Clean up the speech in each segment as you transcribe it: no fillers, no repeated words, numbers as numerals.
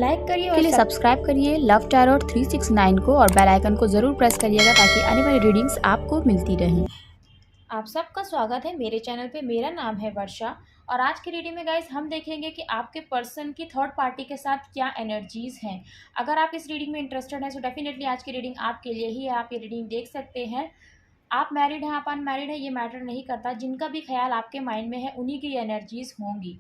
Like करिए के लिए सब्सक्राइब करिए लव टैरोट 369 को और बेल आइकन को ज़रूर प्रेस करिएगा ताकि आने वाली रीडिंग्स आपको मिलती रहें। आप सबका स्वागत है मेरे चैनल पे। मेरा नाम है वर्षा और आज की रीडिंग में गाइस हम देखेंगे कि आपके पर्सन की थर्ड पार्टी के साथ क्या एनर्जीज हैं। अगर आप इस रीडिंग में इंटरेस्टेड हैं तो डेफिनेटली आज की रीडिंग आपके लिए ही है। आप ये रीडिंग देख सकते हैं। आप मैरिड हैं, आप अनमैरिड हैं, ये मैटर नहीं करता। जिनका भी ख्याल आपके माइंड में है उन्हीं की एनर्जीज होंगी।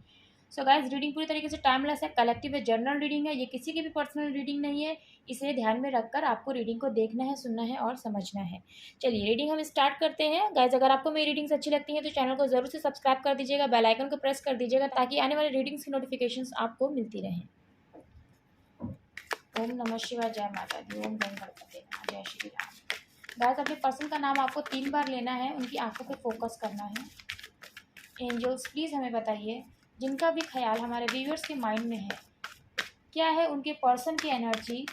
सो गाइस, रीडिंग पूरी तरीके से टाइमलेस है, कलेक्टिव है, जनरल रीडिंग है। ये किसी की भी पर्सनल रीडिंग नहीं है, इसे ध्यान में रखकर आपको रीडिंग को देखना है, सुनना है और समझना है। चलिए रीडिंग हम स्टार्ट करते हैं। गाइस, अगर आपको मेरी रीडिंग्स अच्छी लगती हैं तो चैनल को जरूर से सब्सक्राइब कर दीजिएगा, बेल आइकन को प्रेस कर दीजिएगा ताकि आने वाले रीडिंग्स की नोटिफिकेशंस आपको मिलती रहें। ओम नमः शिवाय, जय माता दी, ओम गण गणपति नमः, जय श्री राम। गाइस, अपने पर्सन का नाम आपको 3 बार लेना है, उनकी आंखों पे फोकस करना है। एंजल्स प्लीज़ हमें बताइए, जिनका भी ख्याल हमारे व्यूअर्स के माइंड में है, क्या है उनके पर्सन की एनर्जी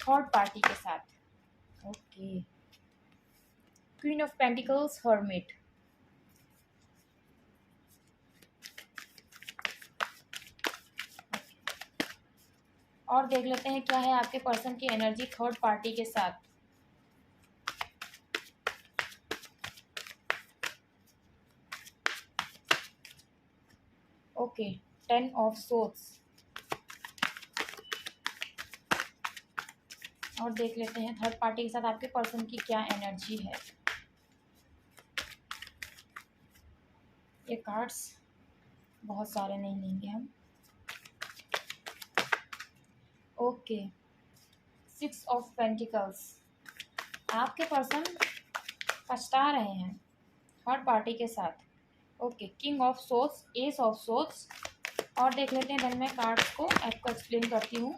थर्ड पार्टी के साथ। Okay, queen of pentacles, hermit, और देख लेते हैं क्या है आपके पर्सन की एनर्जी थर्ड पार्टी के साथ। ओके, 10 ऑफ सोर्ड्स, और देख लेते हैं थर्ड पार्टी के साथ आपके पर्सन की क्या एनर्जी है। ये कार्ड्स बहुत सारे नहीं लेंगे हम। ओके, 6 ऑफ पेंटिकल्स, आपके पर्सन पछता रहे हैं थर्ड पार्टी के साथ। Okay, king of swords, S of swords, और देख लेते हैं। देन मैं कार्ड्स को आपको एक्सप्लेन करती हूँ।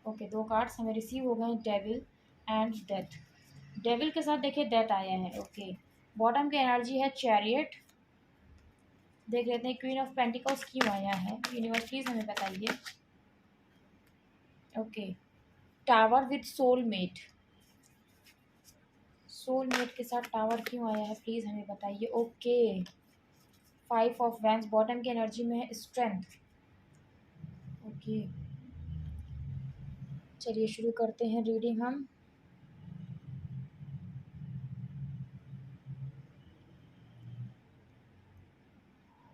ओके, 2 कार्ड्स हमें रिसीव हो गए हैं, डेविल एंड डेथ। डेविल के साथ देखिए डेथ आया है। ओके, बॉटम की एनर्जी है चैरियट। देख लेते हैं क्वीन ऑफ पेंटिकल्स क्यों आया है, यूनिवर्स प्लीज हमें बताइए। Okay, tower with soulmate, soulmate के साथ टावर क्यों आया है प्लीज हमें बताइए। ओके, 5 ऑफ वैंस, बॉटम की एनर्जी में है स्ट्रेंथ। ओके, चलिए शुरू करते हैं रीडिंग हम।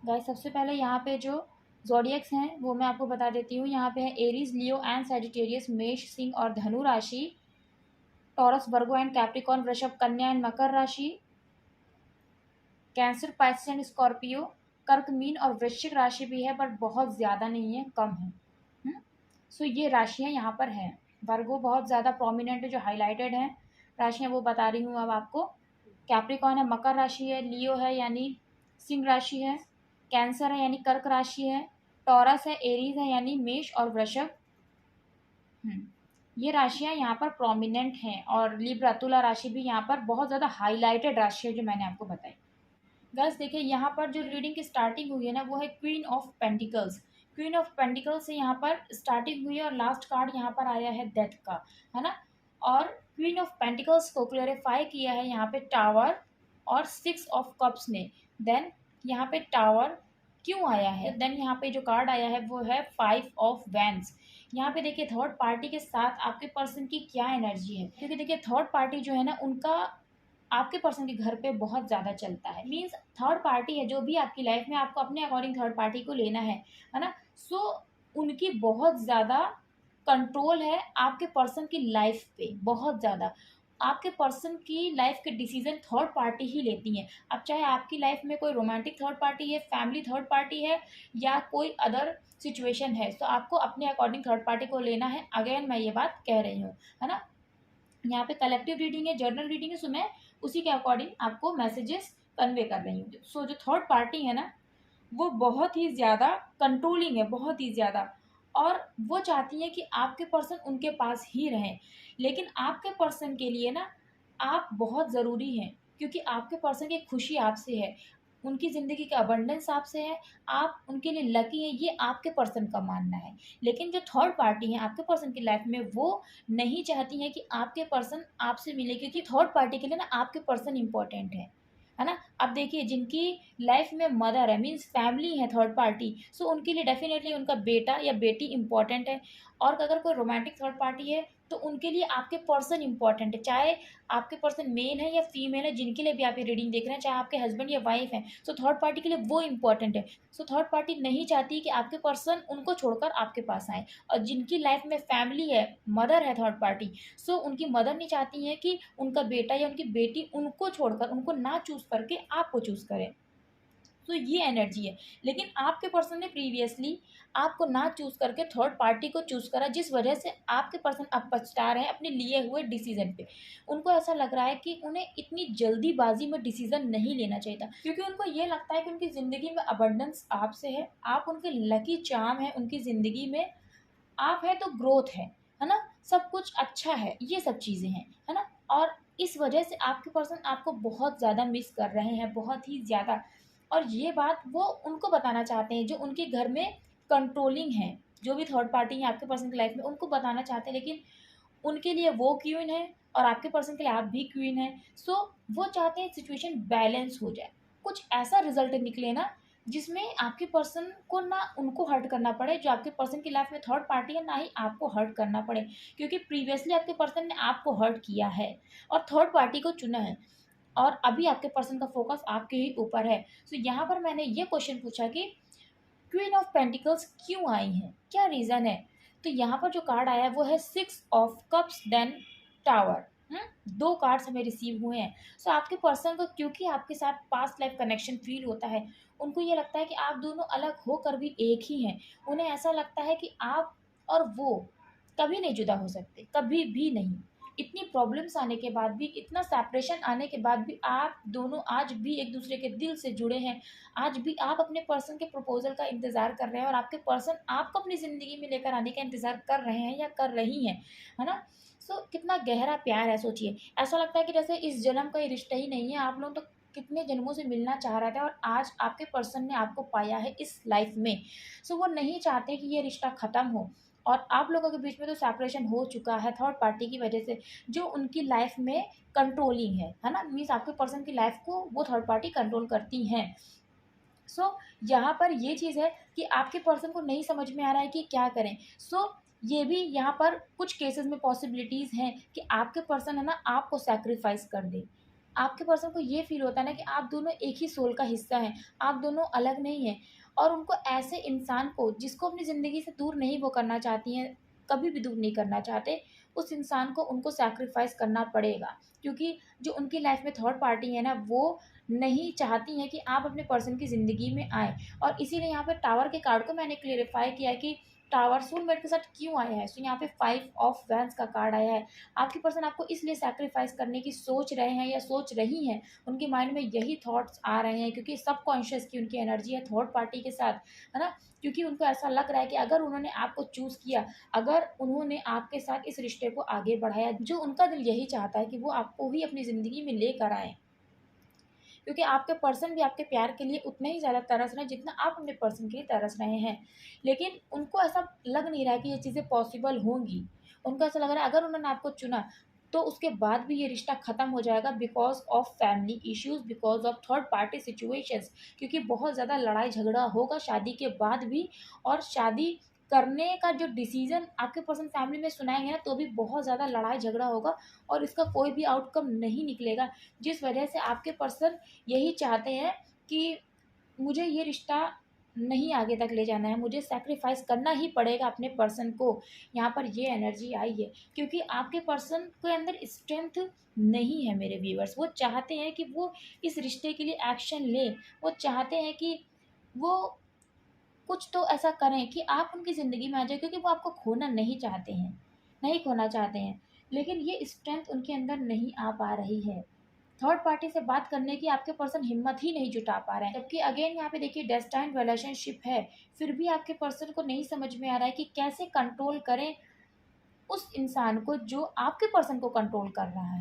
गाइस, सबसे पहले यहाँ पे जो ज़ोडिएक्स हैं वो मैं आपको बता देती हूँ। यहाँ पे है एरीज, लियो एंड सैजिटेरियस, मेष, सिंह और धनु राशि, टॉरस, वर्गो एंड कैप्रिकॉर्न, वृषभ, कन्या एंड मकर राशि, कैंसर, पाइसेस एंड स्कॉर्पियो, कर्क, मीन और वृश्चिक राशि भी है बट बहुत ज़्यादा नहीं है, कम है। सो ये राशियाँ यहाँ पर हैं। वर्गो बहुत ज़्यादा प्रोमिनेंट है, जो हाईलाइटेड हैं राशियाँ वो बता रही हूँ अब आपको। कैप्रिकॉर्न है, मकर राशि है, लियो है यानी सिंह राशि है, कैंसर है यानी कर्क राशि है, टॉरस है, एरीज है यानी मेष और वृषभ। ये राशियां यहाँ पर प्रोमिनेंट हैं, और लिब्रा, तुला राशि भी यहाँ पर बहुत ज़्यादा हाईलाइटेड राशि है जो मैंने आपको बताई। गर्ल्स देखिए, यहाँ पर जो रीडिंग की स्टार्टिंग हुई है ना वो है queen of pentacles. Queen of pentacles से यहाँ पर स्टार्टिंग हुई है और लास्ट कार्ड यहाँ पर आया है डेथ का, है ना। और क्वीन ऑफ पेंटिकल्स को क्लेरिफाई किया है यहाँ पे टावर और 6 ऑफ कप्स ने। देन यहाँ पे टावर क्यों आया है, देन यहाँ पे जो कार्ड आया है वो है 5 ऑफ वैंस। यहाँ पे देखिए थर्ड पार्टी के साथ आपके पर्सन की क्या एनर्जी है, क्योंकि देखिए थर्ड पार्टी जो है ना उनका आपके पर्सन के घर पे बहुत ज़्यादा चलता है। मीन्स थर्ड पार्टी है जो भी आपकी लाइफ में, आपको अपने अकॉर्डिंग थर्ड पार्टी को लेना है ना। सो उनकी बहुत ज़्यादा कंट्रोल है आपके पर्सन की लाइफ पे, बहुत ज़्यादा। आपके पर्सन की लाइफ के डिसीजन थर्ड पार्टी ही लेती हैं। अब चाहे आपकी लाइफ में कोई रोमांटिक थर्ड पार्टी है, फैमिली थर्ड पार्टी है या कोई अदर सिचुएशन है, तो आपको अपने अकॉर्डिंग थर्ड पार्टी को लेना है। अगेन मैं ये बात कह रही हूँ, है ना। यहाँ पे कलेक्टिव रीडिंग है, जर्नल रीडिंग है, सो मैं उसी के अकॉर्डिंग आपको मैसेजेस कन्वे कर रही हूँ। सो जो थर्ड पार्टी है ना वो बहुत ही ज़्यादा कंट्रोलिंग है, बहुत ही ज़्यादा, और वो चाहती है कि आपके पर्सन उनके पास ही रहें। लेकिन आपके पर्सन के लिए ना आप बहुत ज़रूरी हैं, क्योंकि आपके पर्सन की खुशी आपसे है, उनकी ज़िंदगी का अबंडेंस आपसे है, आप उनके लिए लकी हैं, ये आपके पर्सन का मानना है। लेकिन जो थर्ड पार्टी है आपके पर्सन की लाइफ में, वो नहीं चाहती हैं कि आपके पर्सन आपसे मिले, क्योंकि थर्ड पार्टी के लिए ना आपके पर्सन इंपॉर्टेंट है ना। अब देखिए, जिनकी लाइफ में मदर है, मीन्स फैमिली है थर्ड पार्टी, सो उनके लिए डेफिनेटली उनका बेटा या बेटी इंपॉर्टेंट है। और अगर कोई रोमांटिक थर्ड पार्टी है तो उनके लिए आपके पर्सन इंपॉर्टेंट है, चाहे आपके पर्सन मेल है या फीमेल है, जिनके लिए भी आप ये रीडिंग देख रहे हैं, चाहे आपके हस्बैंड या वाइफ हैं, सो थर्ड पार्टी के लिए वो इंपॉर्टेंट है। सो थर्ड पार्टी नहीं चाहती कि आपके पर्सन उनको छोड़कर आपके पास आए, और जिनकी लाइफ में फैमिली है, मदर है थर्ड पार्टी, सो उनकी मदर नहीं चाहती है कि उनका बेटा या उनकी बेटी उनको छोड़कर, उनको ना चूज करके आपको चूज करे। तो ये एनर्जी है। लेकिन आपके पर्सन ने प्रीवियसली आपको ना चूज करके थर्ड पार्टी को चूज करा, जिस वजह से आपके पर्सन अब पछता रहे हैं अपने लिए हुए डिसीजन पे। उनको ऐसा लग रहा है कि उन्हें इतनी जल्दीबाजी में डिसीजन नहीं लेना चाहिए था, क्योंकि उनको ये लगता है कि उनकी ज़िंदगी में अबंडेंस आपसे है, आप उनके लकी चार्म है उनकी ज़िंदगी में, आप है तो ग्रोथ है ना, सब कुछ अच्छा है, ये सब चीज़ें हैं, है ना। और इस वजह से आपके पर्सन आपको बहुत ज़्यादा मिस कर रहे हैं, बहुत ही ज़्यादा। और ये बात वो उनको बताना चाहते हैं जो उनके घर में कंट्रोलिंग है, जो भी थर्ड पार्टी है आपके पर्सन की लाइफ में, उनको बताना चाहते हैं। लेकिन उनके लिए वो क्वीन है और आपके पर्सन के लिए आप भी क्वीन है। सो वो चाहते हैं सिचुएशन बैलेंस हो जाए, कुछ ऐसा रिजल्ट निकले ना जिसमें आपके पर्सन को ना उनको हर्ट करना पड़े, जो आपके पर्सन की लाइफ में थर्ड पार्टी है, ना ही आपको हर्ट करना पड़े, क्योंकि प्रीवियसली आपके पर्सन ने आपको हर्ट किया है और थर्ड पार्टी को चुना है, और अभी आपके पर्सन का फोकस आपके ही ऊपर है। सो यहाँ पर मैंने ये क्वेश्चन पूछा कि क्वीन ऑफ पेंटिकल्स क्यों आई हैं, क्या रीज़न है। तो यहाँ पर जो कार्ड आया है वो है 6 ऑफ कप्स देन टावर। दो कार्ड्स हमें रिसीव हुए हैं। सो आपके पर्सन को क्योंकि आपके साथ पास्ट लाइफ कनेक्शन फील होता है, उनको ये लगता है कि आप दोनों अलग होकर भी एक ही हैं। उन्हें ऐसा लगता है कि आप और वो कभी नहीं जुदा हो सकते, कभी भी नहीं। इतनी प्रॉब्लम्स आने के बाद भी, इतना सेपरेशन आने के बाद भी आप दोनों आज भी एक दूसरे के दिल से जुड़े हैं। आज भी आप अपने पर्सन के प्रपोजल का इंतज़ार कर रहे हैं और आपके पर्सन आपको अपनी ज़िंदगी में लेकर आने का इंतज़ार कर रहे हैं या कर रही हैं, है ना। सो कितना गहरा प्यार है, सोचिए। ऐसा लगता है कि जैसे इस जन्म का ये रिश्ता ही नहीं है, आप लोग तो कितने जन्मों से मिलना चाह रहे थे और आज आपके पर्सन ने आपको पाया है इस लाइफ में। सो वो नहीं चाहते कि ये रिश्ता ख़त्म हो, और आप लोगों के बीच में तो सेपरेशन हो चुका है थर्ड पार्टी की वजह से, जो उनकी लाइफ में कंट्रोलिंग है ना। मीन्स आपके पर्सन की लाइफ को वो थर्ड पार्टी कंट्रोल करती हैं। सो यहाँ पर ये चीज़ है कि आपके पर्सन को नहीं समझ में आ रहा है कि क्या करें। सो ये भी यहाँ पर कुछ केसेस में पॉसिबिलिटीज़ हैं कि आपके पर्सन है ना आपको सैक्रिफाइस कर दे। आपके पर्सन को ये फील होता है ना कि आप दोनों एक ही सोल का हिस्सा हैं, आप दोनों अलग नहीं हैं। और उनको ऐसे इंसान को जिसको अपनी ज़िंदगी से दूर नहीं वो करना चाहती हैं, कभी भी दूर नहीं करना चाहते, उस इंसान को उनको सैक्रिफाइस करना पड़ेगा, क्योंकि जो उनकी लाइफ में थर्ड पार्टी है ना, वो नहीं चाहती हैं कि आप अपने पर्सन की ज़िंदगी में आएँ। और इसीलिए यहाँ पे टावर के कार्ड को मैंने क्लेरिफ़ाई किया है कि टावर सोलमेट के साथ क्यों आया है। सो यहाँ पे 5 ऑफ वैंस का कार्ड आया है। आपकी पर्सन आपको इसलिए सैक्रिफाइस करने की सोच रहे हैं या सोच रही हैं, उनके माइंड में यही थॉट्स आ रहे हैं, क्योंकि सबकॉन्शियस की उनकी एनर्जी है थर्ड पार्टी के साथ, है ना। क्योंकि उनको ऐसा लग रहा है कि अगर उन्होंने आपको चूज़ किया, अगर उन्होंने आपके साथ इस रिश्ते को आगे बढ़ाया, जो उनका दिल यही चाहता है कि वो आपको ही अपनी ज़िंदगी में लेकर आएँ। क्योंकि आपके पर्सन भी आपके प्यार के लिए उतने ही ज़्यादा तरस रहे हैं जितना आप अपने पर्सन के लिए तरस रहे हैं। लेकिन उनको ऐसा लग नहीं रहा है कि ये चीज़ें पॉसिबल होंगी। उनको ऐसा लग रहा है अगर उन्होंने आपको चुना तो उसके बाद भी ये रिश्ता ख़त्म हो जाएगा, because of family issues, because of third party situations. क्योंकि बहुत ज़्यादा लड़ाई झगड़ा होगा शादी के बाद भी, और शादी करने का जो डिसीज़न आपके पर्सन फैमिली में सुनाएँगे ना, तो भी बहुत ज़्यादा लड़ाई झगड़ा होगा और इसका कोई भी आउटकम नहीं निकलेगा। जिस वजह से आपके पर्सन यही चाहते हैं कि मुझे ये रिश्ता नहीं आगे तक ले जाना है, मुझे सैक्रिफाइस करना ही पड़ेगा अपने पर्सन को। यहाँ पर ये एनर्जी आई है, क्योंकि आपके पर्सन के अंदर स्ट्रेंथ नहीं है मेरे व्यूअर्स। वो चाहते हैं कि वो इस रिश्ते के लिए एक्शन लें, वो चाहते हैं कि वो कुछ तो ऐसा करें कि आप उनकी ज़िंदगी में आ जाए, क्योंकि वो आपको खोना नहीं चाहते हैं, नहीं खोना चाहते हैं। लेकिन ये स्ट्रेंथ उनके अंदर नहीं आ पा रही है। थर्ड पार्टी से बात करने की आपके पर्सन हिम्मत ही नहीं जुटा पा रहे हैं। जबकि अगेन यहाँ पे देखिए डेस्टाइन्ड रिलेशनशिप है, फिर भी आपके पर्सन को नहीं समझ में आ रहा है कि कैसे कंट्रोल करें उस इंसान को जो आपके पर्सन को कंट्रोल कर रहा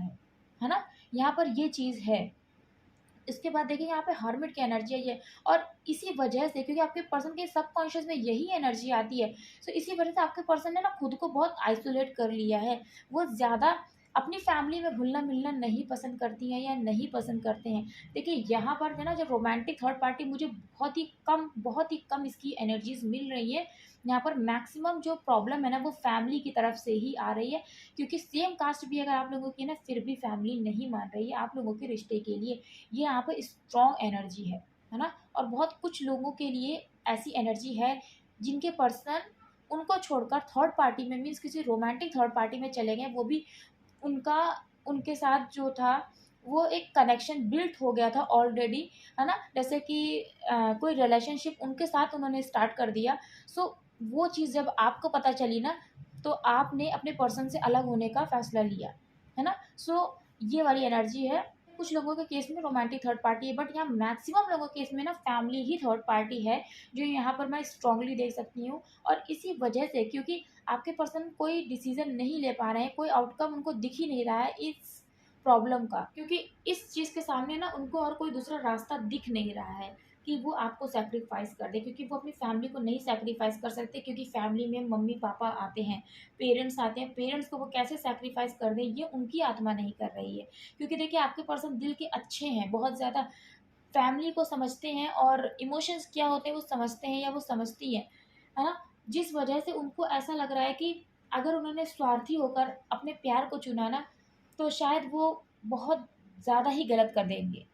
है ना। यहाँ पर ये चीज़ है। इसके बाद देखिए यहाँ पे हर्मिट की एनर्जी आई है, और इसी वजह से, क्योंकि आपके पर्सन के सबकॉन्शियस में यही एनर्जी आती है, सो इसी वजह से आपके पर्सन ने ना खुद को बहुत आइसोलेट कर लिया है। वो ज़्यादा अपनी फैमिली में घुलना मिलना नहीं पसंद करती हैं या नहीं पसंद करते हैं। देखिए यहाँ पर है ना, जब रोमांटिक थर्ड पार्टी मुझे बहुत ही कम इसकी एनर्जीज मिल रही है, यहाँ पर मैक्सिमम जो प्रॉब्लम है ना वो फैमिली की तरफ से ही आ रही है, क्योंकि सेम कास्ट भी अगर आप लोगों की है ना, फिर भी फैमिली नहीं मान रही है आप लोगों के रिश्ते के लिए। ये यहाँ पर स्ट्रॉन्ग एनर्जी है ना। और बहुत कुछ लोगों के लिए ऐसी एनर्जी है जिनके पर्सन उनको छोड़कर थर्ड पार्टी में, मीन्स किसी रोमांटिक थर्ड पार्टी में चले गए, वो भी उनका उनके साथ जो था वो एक कनेक्शन बिल्ट हो गया था ऑलरेडी, है ना। जैसे कि कोई रिलेशनशिप उनके साथ उन्होंने स्टार्ट कर दिया। सो वो चीज़ जब आपको पता चली ना, तो आपने अपने पर्सन से अलग होने का फैसला लिया, है ना। सो ये वाली एनर्जी है। कुछ लोगों के केस में रोमांटिक थर्ड पार्टी है, बट यहाँ मैक्सिमम लोगों के केस में ना फैमिली ही थर्ड पार्टी है, जो यहाँ पर मैं स्ट्रांगली देख सकती हूँ। और इसी वजह से, क्योंकि आपके पर्सन कोई डिसीजन नहीं ले पा रहे हैं, कोई आउटकम उनको दिख ही नहीं रहा है इस प्रॉब्लम का, क्योंकि इस चीज़ के सामने ना उनको और कोई दूसरा रास्ता दिख नहीं रहा है कि वो आपको सैक्रिफाइस कर दे, क्योंकि वो अपनी फैमिली को नहीं सैक्रिफाइस कर सकते, क्योंकि फैमिली में मम्मी पापा आते हैं, पेरेंट्स आते हैं, पेरेंट्स को वो कैसे सैक्रिफाइस कर दें ये उनकी आत्मा नहीं कर रही है। क्योंकि देखिए आपके पर्सन दिल के अच्छे हैं, बहुत ज़्यादा फैमिली को समझते हैं और इमोशंस क्या होते हैं वो समझते हैं, या वो समझती है ना। जिस वजह से उनको ऐसा लग रहा है कि अगर उन्होंने स्वार्थी होकर अपने प्यार को चुना ना, तो शायद वो बहुत ज़्यादा ही गलत कर देंगे।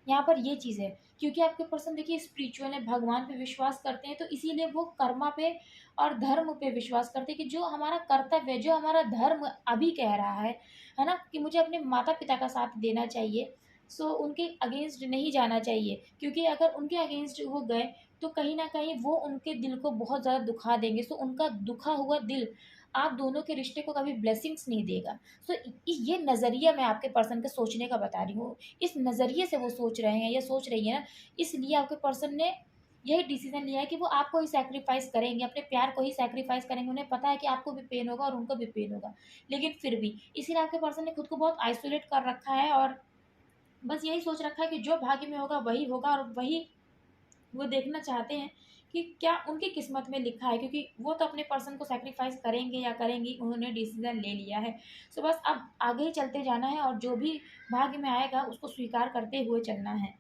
यहाँ पर ये चीज़ है, क्योंकि आपके पर्सन देखिए स्पिरिचुअल है, भगवान पे विश्वास करते हैं, तो इसीलिए वो कर्मा पे और धर्म पे विश्वास करते हैं कि जो हमारा कर्तव्य है, जो हमारा धर्म अभी कह रहा है ना, कि मुझे अपने माता पिता का साथ देना चाहिए। सो उनके अगेंस्ट नहीं जाना चाहिए, क्योंकि अगर उनके अगेंस्ट वो गए तो कहीं ना कहीं वो उनके दिल को बहुत ज़्यादा दुखा देंगे। सो उनका दुखा हुआ दिल आप दोनों के रिश्ते को कभी ब्लेसिंग्स नहीं देगा। सो ये नज़रिया मैं आपके पर्सन के सोचने का बता रही हूँ, इस नज़रिए से वो सोच रहे हैं या सोच रही है ना, इसलिए आपके पर्सन ने यही डिसीजन लिया है कि वो आपको ही सैक्रिफाइस करेंगे, अपने प्यार को ही सैक्रिफाइस करेंगे। उन्हें पता है कि आपको भी पेन होगा और उनको भी पेन होगा, लेकिन फिर भी इसीलिए आपके पर्सन ने खुद को बहुत आइसोलेट कर रखा है, और बस यही सोच रखा है कि जो भाग्य में होगा वही होगा, और वही वो देखना चाहते हैं कि क्या उनकी किस्मत में लिखा है, क्योंकि वो तो अपने पर्सन को सैक्रिफाइस करेंगे या करेंगी, उन्होंने डिसीजन ले लिया है। सो बस अब आगे ही चलते जाना है, और जो भी भाग्य में आएगा उसको स्वीकार करते हुए चलना है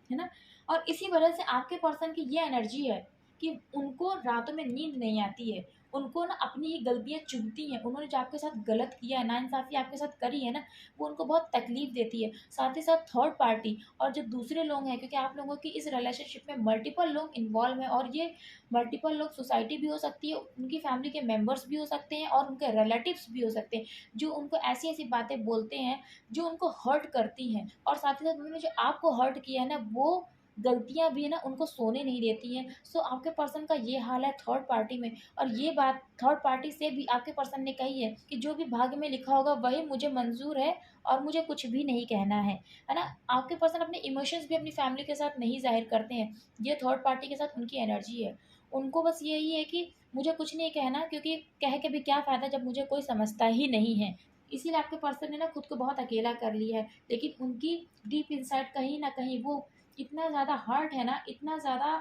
ना। और इसी वजह से आपके पर्सन की ये एनर्जी है कि उनको रातों में नींद नहीं आती है, उनको ना अपनी ही गलतियाँ चुभती हैं। उन्होंने जो आपके साथ गलत किया है, नाइंसाफ़ी आपके साथ करी है ना, वो उनको बहुत तकलीफ़ देती है। साथ ही साथ थर्ड पार्टी और जो दूसरे लोग हैं, क्योंकि आप लोगों की इस रिलेशनशिप में मल्टीपल लोग इन्वॉल्व हैं, और ये मल्टीपल लोग सोसाइटी भी हो सकती है, उनकी फैमिली के मेंबर्स भी हो सकते हैं, और उनके रिलेटिव्स भी हो सकते हैं, जो उनको ऐसी-ऐसी बातें बोलते हैं जो उनको हर्ट करती हैं। और साथ ही साथ उन्होंने जो आपको हर्ट किया है ना, वो गलतियाँ भी ना उनको सोने नहीं देती हैं। सो आपके पर्सन का ये हाल है थर्ड पार्टी में, और ये बात थर्ड पार्टी से भी आपके पर्सन ने कही है कि जो भी भाग्य में लिखा होगा वही मुझे मंज़ूर है, और मुझे कुछ भी नहीं कहना है ना? आपके पर्सन अपने इमोशंस भी अपनी फैमिली के साथ नहीं ज़ाहिर करते हैं। ये थर्ड पार्टी के साथ उनकी एनर्जी है। उनको बस यही है कि मुझे कुछ नहीं कहना, क्योंकि कह के भी क्या फ़ायदा जब मुझे कोई समझता ही नहीं है। इसीलिए आपके पर्सन ने ना खुद को बहुत अकेला कर लिया है। लेकिन उनकी डीप इनसाइड कहीं न कहीं वो इतना ज़्यादा हर्ट है ना, इतना ज़्यादा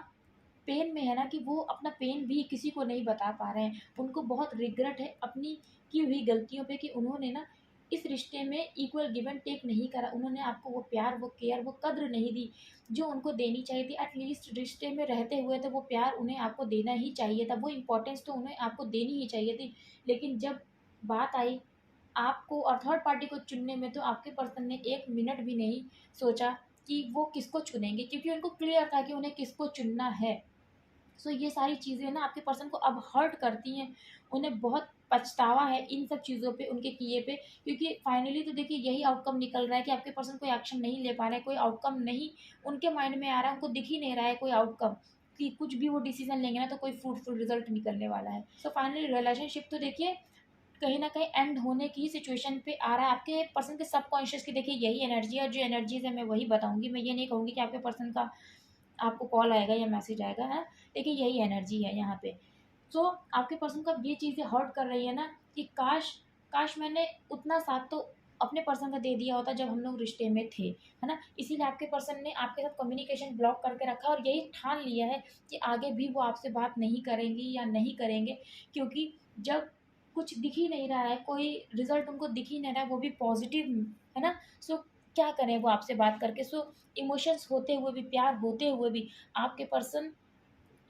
पेन में है ना, कि वो अपना पेन भी किसी को नहीं बता पा रहे हैं। उनको बहुत रिग्रेट है अपनी की हुई गलतियों पे, कि उन्होंने ना इस रिश्ते में इक्वल गिव एंड टेक नहीं करा। उन्होंने आपको वो प्यार, वो केयर, वो कद्र नहीं दी जो उनको देनी चाहिए थी। एटलीस्ट रिश्ते में रहते हुए तो वो प्यार उन्हें आपको देना ही चाहिए था, वो इम्पोर्टेंस तो उन्हें आपको देनी ही चाहिए थी। लेकिन जब बात आई आपको और थर्ड पार्टी को चुनने में, तो आपके पर्सन ने 1 मिनट भी नहीं सोचा कि वो किसको चुनेंगे, क्योंकि उनको क्लियर था कि उन्हें किसको चुनना है। सो ये सारी चीज़ें ना आपके पर्सन को अब हर्ट करती हैं। उन्हें बहुत पछतावा है इन सब चीज़ों पे, उनके किए पे, क्योंकि फाइनली तो देखिए यही आउटकम निकल रहा है कि आपके पर्सन कोई एक्शन नहीं ले पा रहे हैं, कोई आउटकम नहीं उनके माइंड में आ रहा है, उनको दिख ही नहीं रहा है कोई आउटकम, कि कुछ भी वो डिसीज़न लेंगे ना तो कोई फ्रूटफुल रिज़ल्ट निकलने वाला है। सो फाइनली रिलेशनशिप तो देखिए कहीं न कहीं एंड होने की सिचुएशन पे आ रहा है। आपके पर्सन के सबकॉन्शियस की देखिए यही एनर्जी है, और जो एनर्जीज़ है मैं वही बताऊँगी। मैं ये नहीं कहूँगी कि आपके पर्सन का आपको कॉल आएगा या मैसेज आएगा, है। देखिए यही एनर्जी है यहाँ पे। तो आपके पर्सन को अब ये चीज़ें हर्ट कर रही है ना, कि काश काश मैंने उतना साथ तो अपने पर्सन का दे दिया होता जब हम लोग रिश्ते में थे, है ना? इसीलिए आपके पर्सन ने आपके साथ कम्युनिकेशन ब्लॉक करके रखा, और यही ठान लिया है कि आगे भी वो आपसे बात नहीं करेंगी या नहीं करेंगे, क्योंकि जब कुछ दिख ही नहीं रहा है, कोई रिज़ल्ट उनको दिख ही नहीं रहा है, वो भी पॉज़िटिव, है ना? सो क्या करें वो आपसे बात करके। सो इमोशंस होते हुए भी, प्यार होते हुए भी आपके पर्सन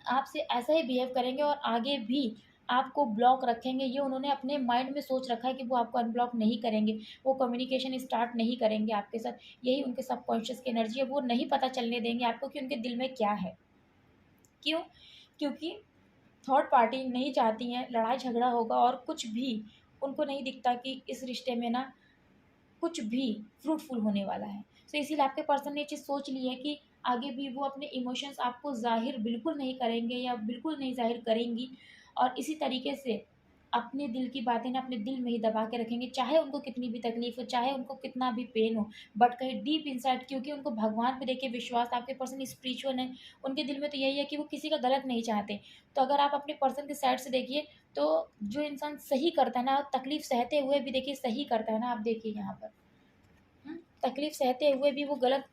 आपसे ऐसा ही बिहेव करेंगे और आगे भी आपको ब्लॉक रखेंगे। ये उन्होंने अपने माइंड में सोच रखा है कि वो आपको अनब्लॉक नहीं करेंगे, वो कम्युनिकेशन स्टार्ट नहीं करेंगे आपके साथ। यही उनके सबकॉन्शियस की एनर्जी है, वो नहीं पता चलने देंगे आपको कि उनके दिल में क्या है। क्यों? क्योंकि थर्ड पार्टी नहीं चाहती हैं लड़ाई झगड़ा होगा, और कुछ भी उनको नहीं दिखता कि इस रिश्ते में ना कुछ भी फ्रूटफुल होने वाला है। सो इसीलिए आपके पर्सन ने ये चीज़ सोच ली है कि आगे भी वो अपने इमोशंस आपको ज़ाहिर बिल्कुल नहीं करेंगे या बिल्कुल नहीं ज़ाहिर करेंगी, और इसी तरीके से अपने दिल की बातें ना अपने दिल में ही दबा के रखेंगे, चाहे उनको कितनी भी तकलीफ हो, चाहे उनको कितना भी पेन हो। बट कहीं डीप इनसाइड, क्योंकि उनको भगवान पे देखिए विश्वास, आपके पर्सन स्पिरिचुअल है, उनके दिल में तो यही है कि वो किसी का गलत नहीं चाहते। तो अगर आप अपने पर्सन के साइड से देखिए, तो जो इंसान सही करता है ना, तकलीफ सहते हुए भी देखिए सही करता है ना, आप देखिए यहाँ पर तकलीफ सहते हुए भी वो गलत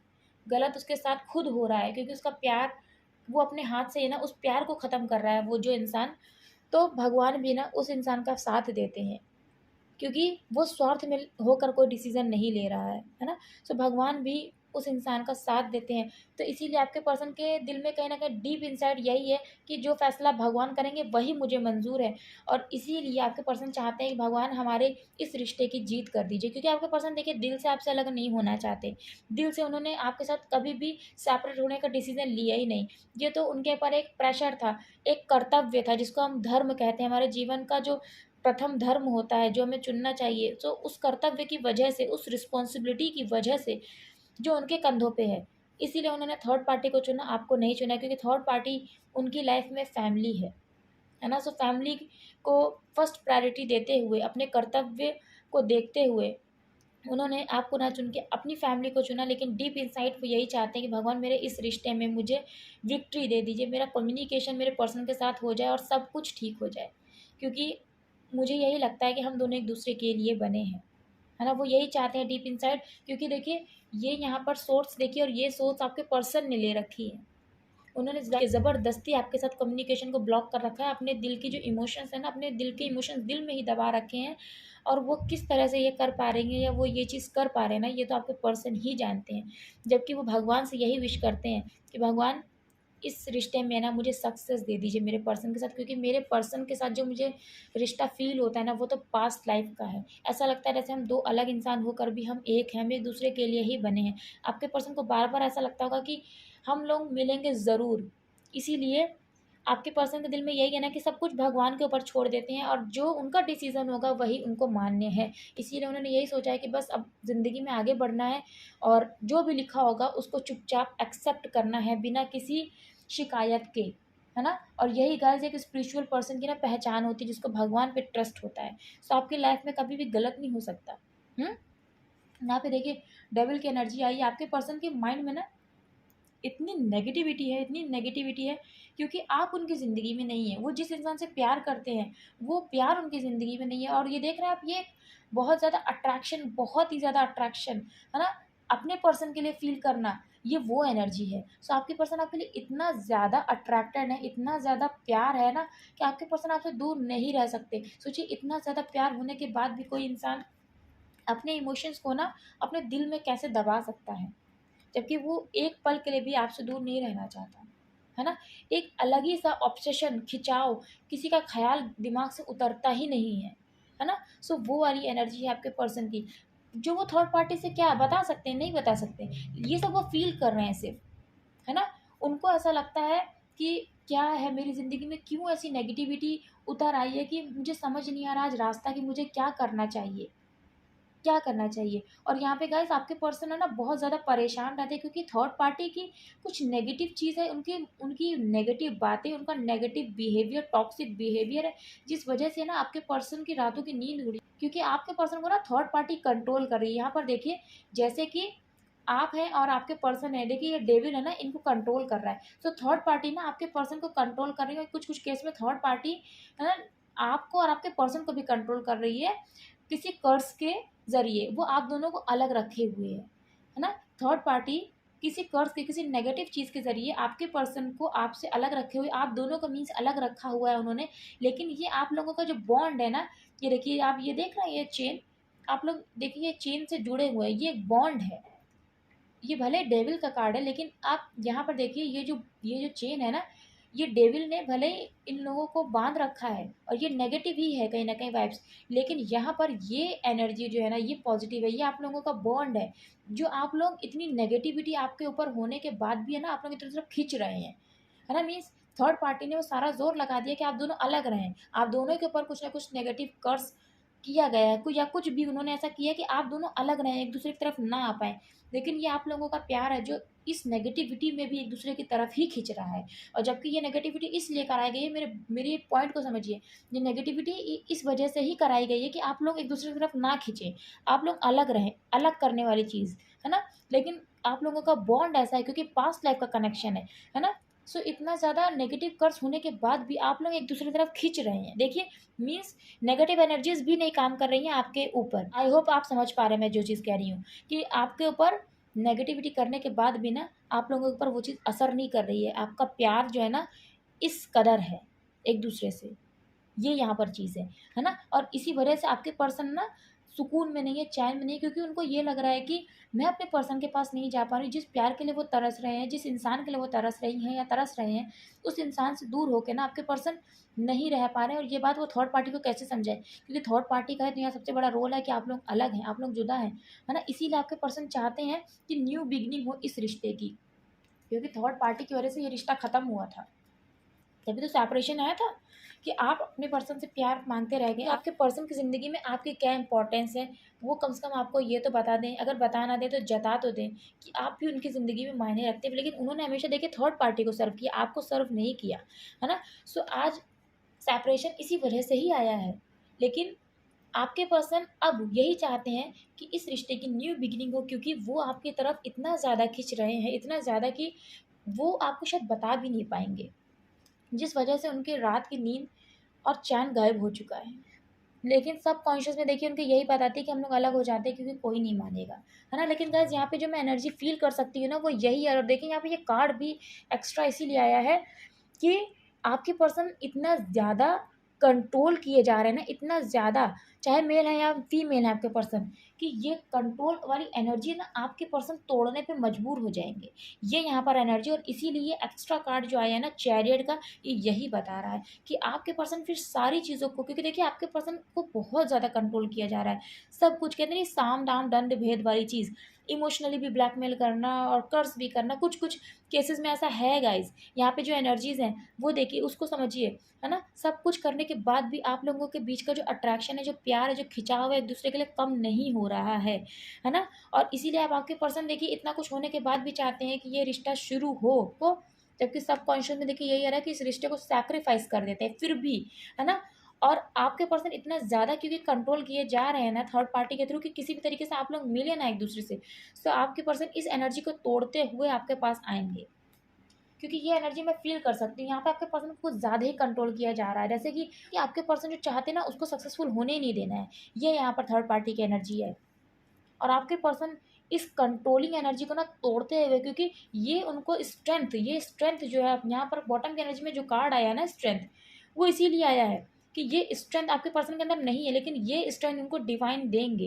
गलत उसके साथ खुद हो रहा है, क्योंकि उसका प्यार वो अपने हाथ से है ना उस प्यार को ख़त्म कर रहा है वो जो इंसान। तो भगवान भी ना उस इंसान का साथ देते हैं, क्योंकि वो स्वार्थ में होकर कोई डिसीज़न नहीं ले रहा है ना? सो भगवान भी उस इंसान का साथ देते हैं। तो इसीलिए आपके पर्सन के दिल में कहीं न कहीं डीप इनसाइड यही है कि जो फ़ैसला भगवान करेंगे वही मुझे मंज़ूर है, और इसीलिए आपके पर्सन चाहते हैं कि भगवान हमारे इस रिश्ते की जीत कर दीजिए, क्योंकि आपके पर्सन देखिए दिल से आपसे अलग नहीं होना चाहते। दिल से उन्होंने आपके साथ कभी भी सेपरेट होने का डिसीज़न लिया ही नहीं। ये तो उनके ऊपर एक प्रेशर था, एक कर्तव्य था जिसको हम धर्म कहते हैं। हमारे जीवन का जो प्रथम धर्म होता है जो हमें चुनना चाहिए, तो उस कर्तव्य की वजह से, उस रिस्पॉन्सिबिलिटी की वजह से जो उनके कंधों पे है, इसीलिए उन्होंने थर्ड पार्टी को चुना, आपको नहीं चुना, क्योंकि थर्ड पार्टी उनकी लाइफ में फैमिली है ना? सो फैमिली को फर्स्ट प्रायोरिटी देते हुए, अपने कर्तव्य को देखते हुए उन्होंने आपको ना चुन के अपनी फैमिली को चुना। लेकिन डीप इनसाइड वो यही चाहते हैं कि भगवान मेरे इस रिश्ते में मुझे विक्ट्री दे दीजिए, मेरा कम्युनिकेशन मेरे पर्सन के साथ हो जाए और सब कुछ ठीक हो जाए, क्योंकि मुझे यही लगता है कि हम दोनों एक दूसरे के लिए बने हैं, है ना? वो यही चाहते हैं डीप इनसाइड, क्योंकि देखिए ये यहाँ पर सोर्स देखिए, और ये सोर्स आपके पर्सन ने ले रखी है। उन्होंने ज़बरदस्ती आपके साथ कम्युनिकेशन को ब्लॉक कर रखा है, अपने दिल की जो इमोशंस है ना, अपने दिल के इमोशंस दिल में ही दबा रखे हैं, और वो किस तरह से ये कर पा रही हैं या वो ये चीज़ कर पा रहे हैं ना, ये तो आपके पर्सन ही जानते हैं। जबकि वो भगवान से यही विश करते हैं कि भगवान इस रिश्ते में ना मुझे सक्सेस दे दीजिए मेरे पर्सन के साथ, क्योंकि मेरे पर्सन के साथ जो मुझे रिश्ता फ़ील होता है ना, वो तो पास्ट लाइफ़ का है। ऐसा लगता है जैसे हम 2 अलग इंसान होकर भी हम एक हैं, हम एक-दूसरे के लिए ही बने हैं। आपके पर्सन को बार-बार ऐसा लगता होगा कि हम लोग मिलेंगे ज़रूर। इसीलिए आपके पर्सन के दिल में यही है ना कि सब कुछ भगवान के ऊपर छोड़ देते हैं, और जो उनका डिसीज़न होगा वही उनको मान्य है। इसीलिए उन्होंने यही सोचा है कि बस अब ज़िंदगी में आगे बढ़ना है, और जो भी लिखा होगा उसको चुपचाप एक्सेप्ट करना है बिना किसी शिकायत के, है ना? और यही गाइज़ एक स्पिरिचुअल पर्सन की ना पहचान होती है, जिसको भगवान पे ट्रस्ट होता है। सो आपकी लाइफ़ में कभी भी गलत नहीं हो सकता। हुँ? यहाँ पे देखिए डेविल की एनर्जी आई है, आपके पर्सन के माइंड में ना इतनी नेगेटिविटी है, क्योंकि आप उनकी ज़िंदगी में नहीं हैं। वो जिस इंसान से प्यार करते हैं, वो प्यार उनकी ज़िंदगी में नहीं है, और ये देख रहे हैं आप, ये बहुत ज़्यादा अट्रैक्शन, बहुत ही ज़्यादा अट्रैक्शन, है ना? अपने पर्सन के लिए फ़ील करना, ये वो एनर्जी है। सो आपके पर्सन आपके लिए इतना ज़्यादा अट्रैक्टेड है, इतना ज़्यादा प्यार है ना, कि आपके पर्सन आपसे दूर नहीं रह सकते। सोचिए इतना ज़्यादा प्यार होने के बाद भी कोई इंसान अपने इमोशंस को ना अपने दिल में कैसे दबा सकता है? जबकि वो एक पल के लिए भी आपसे दूर नहीं रहना चाहता, है ना? एक अलग ही सा ऑब्सेशन, खिंचाव, किसी का ख़्याल दिमाग से उतरता ही नहीं है ना? सो वो वाली एनर्जी है आपके पर्सन की, जो वो थर्ड पार्टी से क्या बता सकते हैं? नहीं बता सकते। ये सब वो फ़ील कर रहे हैं सिर्फ़, है ना? उनको ऐसा लगता है कि क्या है मेरी ज़िंदगी में, क्यों ऐसी नेगेटिविटी उतर आई है कि मुझे समझ नहीं आ रहा आज रास्ता कि मुझे क्या करना चाहिए? क्या करना चाहिए? और यहाँ पे गाइस आपके पर्सन है ना बहुत ज़्यादा परेशान रहते हैं, क्योंकि थर्ड पार्टी की कुछ नेगेटिव चीज़ है, उनकी उनकी नेगेटिव बातें, उनका नेगेटिव बिहेवियर, टॉक्सिक बिहेवियर है, जिस वजह से ना आपके पर्सन की रातों की नींद उड़ी, क्योंकि आपके पर्सन को ना थर्ड पार्टी कंट्रोल कर रही है। यहाँ पर देखिए, जैसे कि आप हैं और आपके पर्सन है, देखिए ये डेविल है ना, इनको कंट्रोल कर रहा है। तो थर्ड पार्टी ना आपके पर्सन को कंट्रोल कर रही है, कुछ कुछ केस में थर्ड पार्टी है ना आपको और आपके पर्सन को भी कंट्रोल कर रही है, किसी कर्ज के ज़रिए। वो आप दोनों को अलग रखे हुए है ना? थर्ड पार्टी किसी कर्ज के, किसी नेगेटिव चीज़ के ज़रिए आपके पर्सन को आपसे अलग रखे हुए, आप दोनों को मीन्स अलग रखा हुआ है उन्होंने। लेकिन ये आप लोगों का जो बॉन्ड है ना, ये देखिए आप ये देख रहे हैं ये चेन, आप लोग देखिए ये चेन से जुड़े हुए हैं, ये एक बॉन्ड है। ये भले डेविल का कार्ड है, लेकिन आप यहाँ पर देखिए ये जो चेन है ना, ये डेविल ने भले ही इन लोगों को बांध रखा है और ये नेगेटिव ही है कहीं ना कहीं वाइब्स, लेकिन यहाँ पर ये एनर्जी जो है ना ये पॉजिटिव है, ये आप लोगों का बॉन्ड है। जो आप लोग इतनी नेगेटिविटी आपके ऊपर होने के बाद भी है ना आप लोग इतनी तरफ खींच रहे हैं, है ना। मीन्स थर्ड पार्टी ने वो सारा जोर लगा दिया कि आप दोनों अलग रहें, आप दोनों के ऊपर कुछ ना कुछ नेगेटिव कर्स किया गया है, या कुछ भी उन्होंने ऐसा किया कि आप दोनों अलग रहें, एक दूसरे की तरफ ना आ पाए। लेकिन ये आप लोगों का प्यार है जो इस नेगेटिविटी में भी एक दूसरे की तरफ ही खींच रहा है। और जबकि ये नेगेटिविटी इसलिए कराई गई है, मेरी पॉइंट को समझिए, ये नेगेटिविटी इस वजह से ही कराई गई है कि आप लोग एक दूसरे की तरफ ना खींचें, आप लोग अलग रहें, अलग करने वाली चीज़ है ना। लेकिन आप लोगों का बॉन्ड ऐसा है क्योंकि पास्ट लाइफ का कनेक्शन है ना। सो इतना ज़्यादा नेगेटिव कर्स होने के बाद भी आप लोग एक दूसरे की तरफ खींच रहे हैं। देखिए, मीन्स नेगेटिव एनर्जीज भी नहीं काम कर रही हैं आपके ऊपर। आई होप आप समझ पा रहे हैं मैं जो चीज़ कह रही हूँ, कि आपके ऊपर नेगेटिविटी करने के बाद भी ना आप लोगों के ऊपर वो चीज़ असर नहीं कर रही है। आपका प्यार जो है ना इस कदर है एक दूसरे से, ये यहाँ पर चीज़ है ना। और इसी वजह से आपके पर्सन ना सुकून में नहीं है, चैन में नहीं है, क्योंकि उनको ये लग रहा है कि मैं अपने पर्सन के पास नहीं जा पा रही। जिस प्यार के लिए वो तरस रहे हैं, जिस इंसान के लिए वो तरस रही हैं या तरस रहे हैं, उस इंसान से दूर होकर ना आपके पर्सन नहीं रह पा रहे हैं। और ये बात वो थर्ड पार्टी को कैसे समझाए, क्योंकि थर्ड पार्टी का है तो यहाँ सबसे बड़ा रोल है कि आप लोग अलग हैं, आप लोग जुदा हैं, है ना। इसीलिए आपके पर्सन चाहते हैं कि न्यू बिगनिंग हो इस रिश्ते की, क्योंकि थर्ड पार्टी की वजह से ये रिश्ता ख़त्म हुआ था, तभी तो सेपरेशन आया था कि आप अपने पर्सन से प्यार मांगते रह गए। आपके पर्सन की ज़िंदगी में आपकी क्या इंपॉर्टेंस है, वो कम से कम आपको ये तो बता दें, अगर बता ना दें तो जता तो दें कि आप भी उनकी ज़िंदगी में मायने रखते हैं। लेकिन उन्होंने हमेशा देखिए थर्ड पार्टी को सर्व किया, आपको सर्व नहीं किया, है ना। सो आज सेपरेशन इसी वजह से ही आया है। लेकिन आपके पर्सन अब यही चाहते हैं कि इस रिश्ते की न्यू बिगिनिंग हो, क्योंकि वो आपकी तरफ इतना ज़्यादा खिंच रहे हैं, इतना ज़्यादा कि वो आपको शायद बता भी नहीं पाएंगे, जिस वजह से उनकी रात की नींद और चैन गायब हो चुका है। लेकिन सब कॉन्शियस में देखिए उनको यही पता थी कि हम लोग अलग हो जाते हैं क्योंकि कोई नहीं मानेगा, है ना। लेकिन गाइस यहाँ पे जो मैं एनर्जी फील कर सकती हूँ ना वो यही है। और देखिए यहाँ पे ये कार्ड भी एक्स्ट्रा इसीलिए आया है कि आपके पर्सन इतना ज़्यादा कंट्रोल किए जा रहे हैं ना, इतना ज़्यादा, चाहे मेल है या फीमेल है आपके पर्सन, कि ये कंट्रोल वाली एनर्जी ना आपके पर्सन तोड़ने पे मजबूर हो जाएंगे, ये यहाँ पर एनर्जी। और इसीलिए एक्स्ट्रा कार्ड जो आया है ना चैरियट का, ये यही बता रहा है कि आपके पर्सन फिर सारी चीज़ों को, क्योंकि देखिए आपके पर्सन को बहुत ज़्यादा कंट्रोल किया जा रहा है, सब कुछ कहते नहीं, साम दाम दंड भेद वाली चीज़, इमोशनली भी ब्लैकमेल करना और कर्ज भी करना, कुछ कुछ केसेस में ऐसा है गाइज। यहाँ पे जो एनर्जीज हैं वो देखिए, उसको समझिए, है ना। सब कुछ करने के बाद भी आप लोगों के बीच का जो अट्रैक्शन है, जो प्यार है, जो खिंचाव है एक दूसरे के लिए कम नहीं हो रहा है ना। और इसीलिए आप आपके पर्सन देखिए इतना कुछ होने के बाद भी चाहते हैं कि ये रिश्ता शुरू हो, जबकि सब कॉन्शियस में देखिए यही आ रहा है कि इस रिश्ते को सैक्रिफाइस कर देते हैं फिर भी, है ना। और आपके पर्सन इतना ज़्यादा क्योंकि कंट्रोल किए जा रहे हैं ना थर्ड पार्टी के थ्रू, कि किसी भी तरीके से आप लोग मिले ना एक दूसरे से, तो आपके पर्सन इस एनर्जी को तोड़ते हुए आपके पास आएंगे, क्योंकि ये एनर्जी मैं फील कर सकती हूँ। यहाँ पे आपके पर्सन को कुछ ज़्यादा ही कंट्रोल किया जा रहा है, जैसे कि आपके पर्सन जो चाहते हैं ना उसको सक्सेसफुल होने ही नहीं देना है, ये यहाँ पर थर्ड पार्टी की एनर्जी है। और आपके पर्सन इस कंट्रोलिंग एनर्जी को ना तोड़ते हुए, क्योंकि ये उनको स्ट्रेंथ, ये स्ट्रेंथ जो है यहाँ पर बॉटम की एनर्जी में जो कार्ड आया है ना स्ट्रेंथ, वो इसीलिए आया है कि ये स्ट्रेंथ आपके पर्सन के अंदर नहीं है, लेकिन ये स्ट्रेंथ उनको डिवाइन देंगे,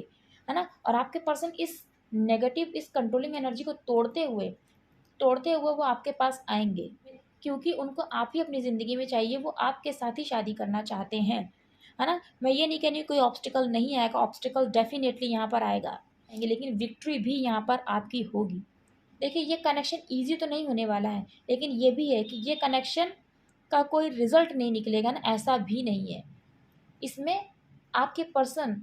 है ना। और आपके पर्सन इस नेगेटिव, इस कंट्रोलिंग एनर्जी को तोड़ते हुए वो आपके पास आएंगे, क्योंकि उनको आप ही अपनी ज़िंदगी में चाहिए, वो आपके साथ ही शादी करना चाहते हैं, है ना। मैं ये नहीं कह रही कोई ऑब्स्टिकल नहीं आएगा, ऑब्स्टिकल डेफिनेटली यहाँ पर आएगा, लेकिन विक्ट्री भी यहाँ पर आपकी होगी। देखिए ये कनेक्शन ईजी तो नहीं होने वाला है, लेकिन ये भी है कि ये कनेक्शन का कोई रिजल्ट नहीं निकलेगा ना, ऐसा भी नहीं है। इसमें आपके पर्सन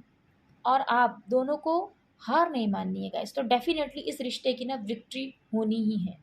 और आप दोनों को हार नहीं माननी है गाइस, तो डेफिनेटली इस रिश्ते की ना विक्ट्री होनी ही है।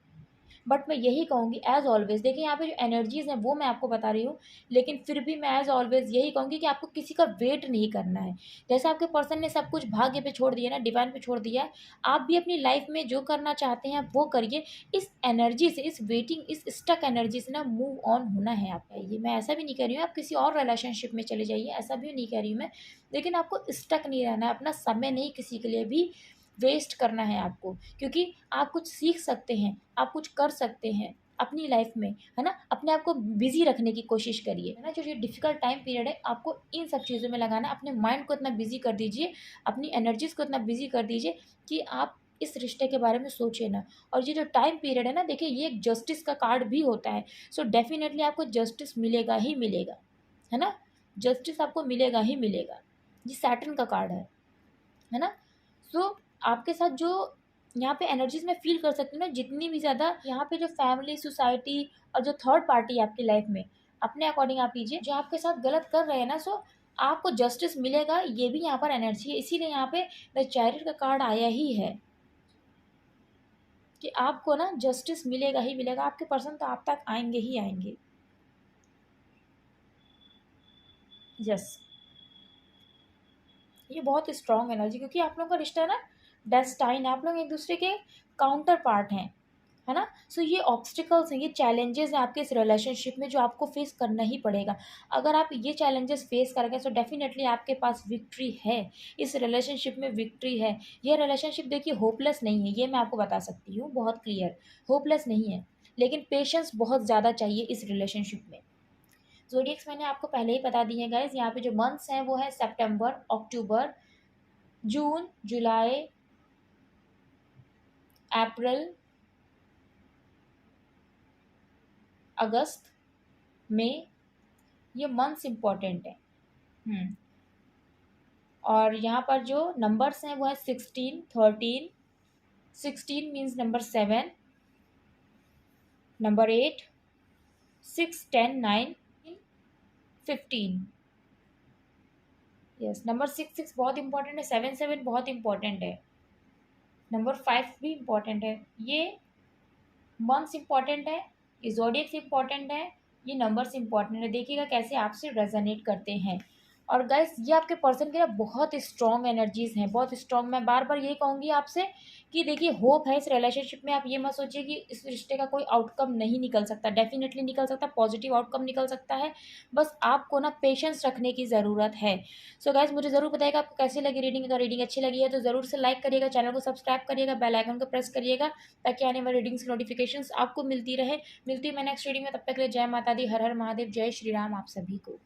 बट मैं यही कहूँगी एज़ ऑलवेज़, देखिए यहाँ पे जो एनर्जीज़ हैं वो मैं आपको बता रही हूँ, लेकिन फिर भी मैं एज़ ऑलवेज़ यही कहूँगी कि आपको किसी का वेट नहीं करना है। जैसे आपके पर्सन ने सब कुछ भाग्य पे छोड़ दिया ना, डिवाइन पे छोड़ दिया है, आप भी अपनी लाइफ में जो करना चाहते हैं वो करिए। इस एनर्जी से, इस वेटिंग, इस स्टक एनर्जी से ना मूव ऑन होना है आपका। ये मैं ऐसा भी नहीं कह रही हूँ आप किसी और रिलेशनशिप में चले जाइए, ऐसा भी नहीं कह रही हूँ मैं, लेकिन आपको स्टक नहीं रहना है, अपना समय नहीं किसी के लिए भी वेस्ट करना है आपको, क्योंकि आप कुछ सीख सकते हैं, आप कुछ कर सकते हैं अपनी लाइफ में, है ना। अपने आप को बिजी रखने की कोशिश करिए, है ना। जो ये डिफ़िकल्ट टाइम पीरियड है आपको इन सब चीज़ों में लगाना, अपने माइंड को इतना बिजी कर दीजिए, अपनी एनर्जीज़ को इतना बिजी कर दीजिए कि आप इस रिश्ते के बारे में सोचिए ना। और ये जो टाइम पीरियड है ना, देखिए ये एक जस्टिस का कार्ड भी होता है। सो डेफिनेटली आपको जस्टिस मिलेगा ही मिलेगा, है ना। जस्टिस आपको मिलेगा ही मिलेगा। ये सैटर्न का कार्ड है ना। सो आपके साथ जो यहाँ पे एनर्जीज में फील कर सकती हूँ ना, जितनी भी ज़्यादा यहाँ पे जो फैमिली, सोसाइटी और जो थर्ड पार्टी है आपकी लाइफ में, अपने अकॉर्डिंग आप लीजिए, जो आपके साथ गलत कर रहे हैं ना, सो आपको जस्टिस मिलेगा, ये भी यहाँ पर एनर्जी है। इसीलिए यहाँ पे द चैरियट का कार्ड आया ही है कि आपको ना जस्टिस मिलेगा ही मिलेगा। आपके पर्सन तो आप तक आएंगे ही आएंगे। यस, ये बहुत स्ट्रॉन्ग एनर्जी, क्योंकि आप लोगों का रिश्ता है ना डेस्टाइन है। आप लोग एक दूसरे के काउंटर पार्ट हैं, है ना। सो ये ऑब्स्टिकल्स हैं, ये चैलेंजेस हैं आपके इस रिलेशनशिप में, जो आपको फेस करना ही पड़ेगा। अगर आप ये चैलेंजेस फेस करेंगे तो डेफिनेटली आपके पास विक्ट्री है, इस रिलेशनशिप में विक्ट्री है। ये रिलेशनशिप देखिए होपलेस नहीं है, ये मैं आपको बता सकती हूँ बहुत क्लियर, होपलेस नहीं है। लेकिन पेशेंस बहुत ज़्यादा चाहिए इस रिलेशनशिप में। ज़ोडिएक्स मैंने आपको पहले ही बता दी है गाइज। यहाँ पे जो मंथ्स हैं वो है सितंबर, अक्टूबर, जून, जुलाई, अप्रैल, अगस्त, मई। ये मंथ्स इम्पॉर्टेंट है। और यहाँ पर जो नंबर्स हैं वो है 16, 13। 16 means number 7, number 8, 6, 10, 9, 15। Yes, number 6 बहुत इंपॉर्टेंट है, 7 बहुत इंपॉर्टेंट है, नंबर 5 भी इम्पॉर्टेंट है। ये मंथ्स इम्पॉर्टेंट है, ये ज़ोडिएक्स इम्पॉर्टेंट है, ये नंबर्स इम्पॉर्टेंट है। देखिएगा कैसे आपसे रेजोनेट करते हैं। और गाइस ये आपके पर्सन के ना बहुत स्ट्रॉन्ग एनर्जीज़ हैं, बहुत स्ट्रॉन्ग। मैं बार बार यही कहूँगी आपसे कि देखिए होप है इस रिलेशनशिप में। आप ये मत सोचिए कि इस रिश्ते का कोई आउटकम नहीं निकल सकता, डेफिनेटली निकल सकता, पॉजिटिव आउटकम निकल सकता है। बस आपको ना पेशेंस रखने की ज़रूरत है। सो गाइस मुझे ज़रूर बताइएगा आपको कैसी लगी रीडिंग। अगर रीडिंग अच्छी लगी है तो ज़रूर से लाइक करिएगा, चैनल को सब्सक्राइब करिएगा, बेल आइकन को प्रेस करिएगा, ताकि आने वाली रीडिंग्स की नोटिफिकेशंस आपको मिलती रहे। मिलती है मैं नेक्स्ट रीडिंग में, तब तक के लिए जय माता दी, हर हर महादेव, जय श्री राम आप सभी को।